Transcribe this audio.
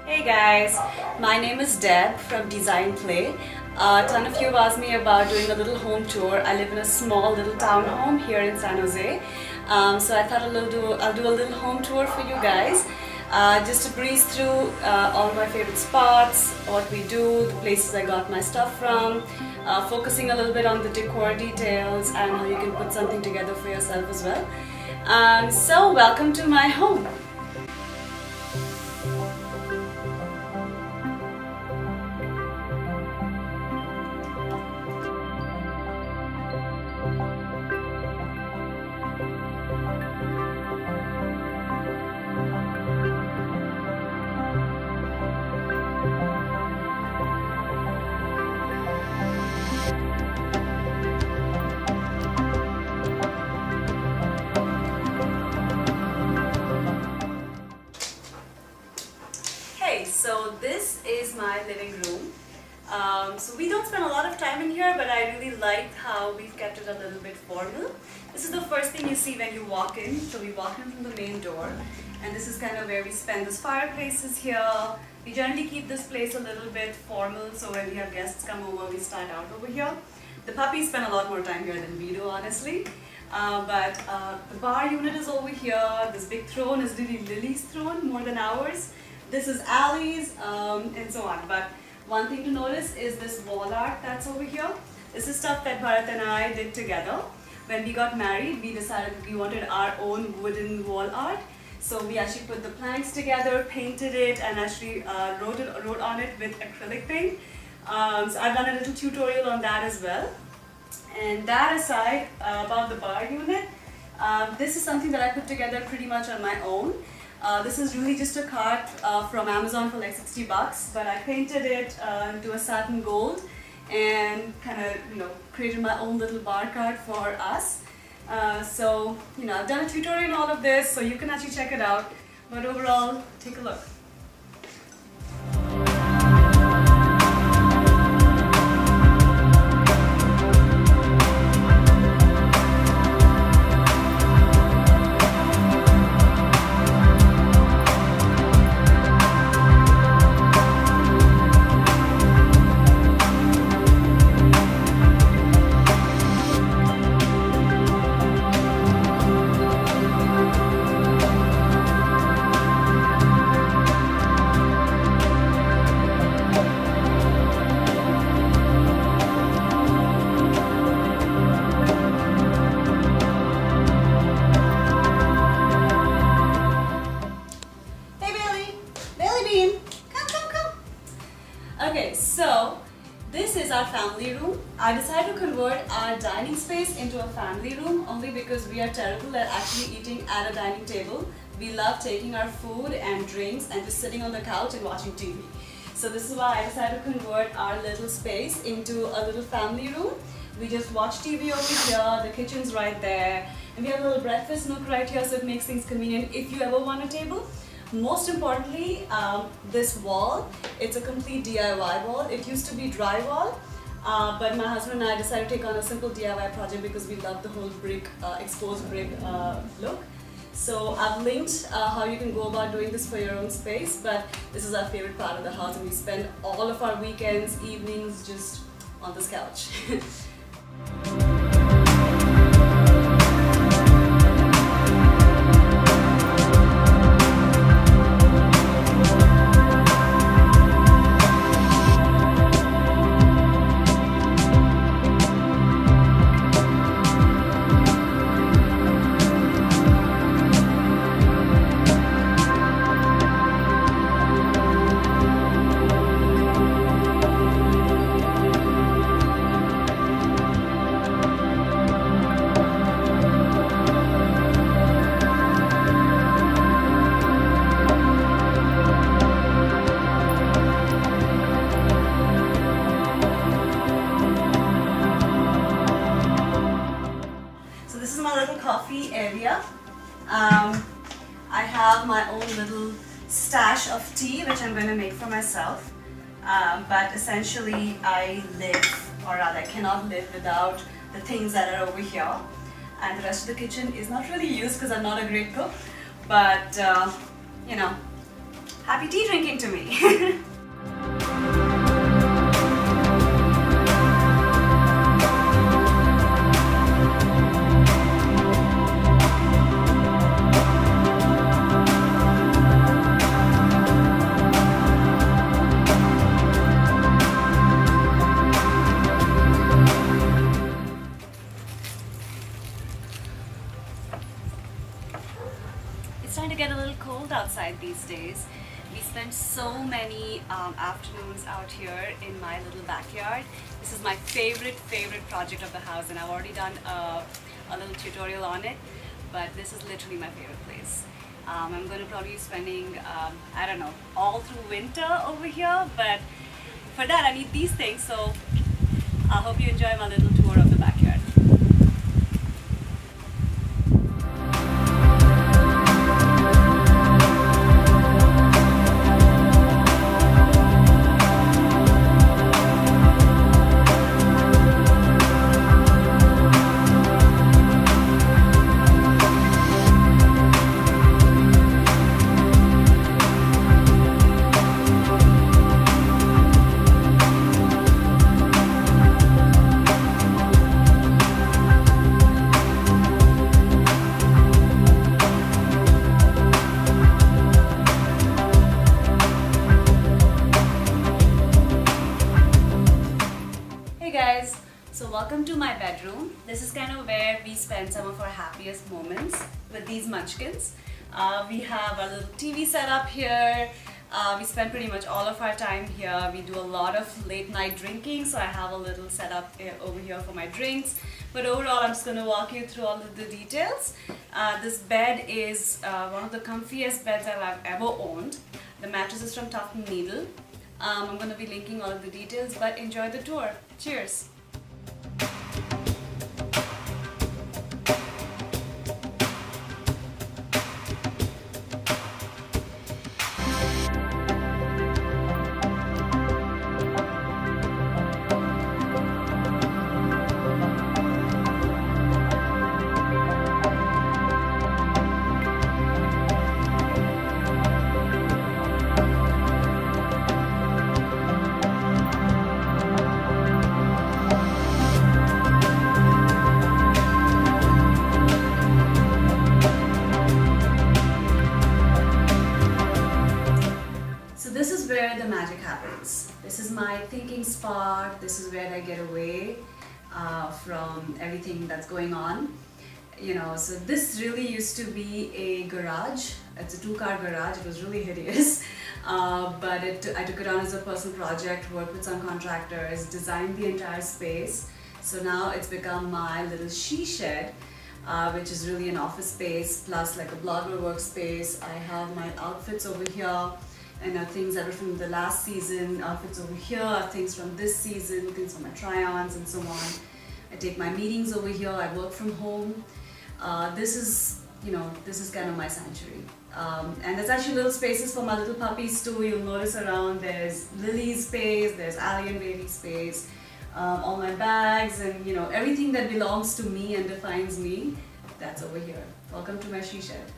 Hey guys, my name is Deb from Design Play. A ton of you have asked me about doing a little home tour. I live in a small little townhome here in San Jose. So I thought I'll do a little home tour for you guys. Just to breeze through all my favorite spots, what we do, the places I got my stuff from, focusing a little bit on the decor details and how you can put something together for yourself as well. So welcome to my home. So this is my living room. So we don't spend a lot of time in here, but I really like how we've kept it a little bit formal. This is the first thing you see when you walk in. So we walk in from the main door, and this is kind of where we spend. This fireplace is here. We generally keep this place a little bit formal, so when we have guests come over, we start out over here. The puppies spend a lot more time here than we do, honestly. But the bar unit is over here. This big throne is really Lily's throne more than ours. This is Allie's, and so on. But one thing to notice is this wall art that's over here. This is stuff that Bharat and I did together. When we got married, we decided we wanted our own wooden wall art. So we actually put the planks together, painted it, and actually wrote on it with acrylic paint. So I've done a little tutorial on that as well. And that aside, about the bar unit, this is something that I put together pretty much on my own. This is really just a cart from Amazon for like 60 bucks, but I painted it into a satin gold and kind of, created my own little bar cart for us. So, I've done a tutorial on all of this, so you can actually check it out. But overall, take a look. Okay, so this is our family room. I decided to convert our dining space into a family room only because we are terrible at actually eating at a dining table. We love taking our food and drinks and just sitting on the couch and watching TV. So this is why I decided to convert our little space into a little family room. We just watch TV over here, the kitchen's right there, and we have a little breakfast nook right here, so it makes things convenient if you ever want a table. Most importantly, this wall, it's a complete DIY wall. It used to be drywall, but my husband and I decided to take on a simple DIY project because we love the whole brick, exposed brick look. So I've linked how you can go about doing this for your own space, but this is our favorite part of the house, and we spend all of our weekends, evenings just on this couch. Coffee area. I have my own little stash of tea which I'm going to make for myself, but essentially I live, or rather I cannot live without the things that are over here, and the rest of the kitchen is not really used because I'm not a great cook, but happy tea drinking to me. It's starting to get a little cold outside these days. We spent so many afternoons out here in my little backyard. This is my favorite project of the house, and I've already done a little tutorial on it, but this is literally my favorite place. I'm going to probably be spending, I don't know, all through winter over here, but for that I need these things, so I hope you enjoy my little tour of the backyard. Hey guys, so welcome to my bedroom. This is kind of where we spend some of our happiest moments with these munchkins. We have a little TV set up here. We spend pretty much all of our time here. We do a lot of late night drinking, so I have a little setup over here for my drinks. But overall, I'm just going to walk you through all of the details. This bed is one of the comfiest beds that I've ever owned. The mattress is from Tuft & Needle. I'm going to be linking all of the details, but enjoy the tour. Cheers! This is where the magic happens. This is my thinking spot. This is where I get away from everything that's going on. You know, so this really used to be a garage. It's a two-car garage. It was really hideous, but I took it on as a personal project, worked with some contractors, designed the entire space. So now it's become my little she shed, which is really an office space plus like a blogger workspace. I have my outfits over here. And things that are from the last season, outfits over here, things from this season, things from my try-ons and so on. I take my meetings over here, I work from home. This is kind of my sanctuary. And there's actually little spaces for my little puppies too. You'll notice around there's Lily's space, there's Allie and Baby's space, all my bags and everything that belongs to me and defines me, that's over here. Welcome to my she shed.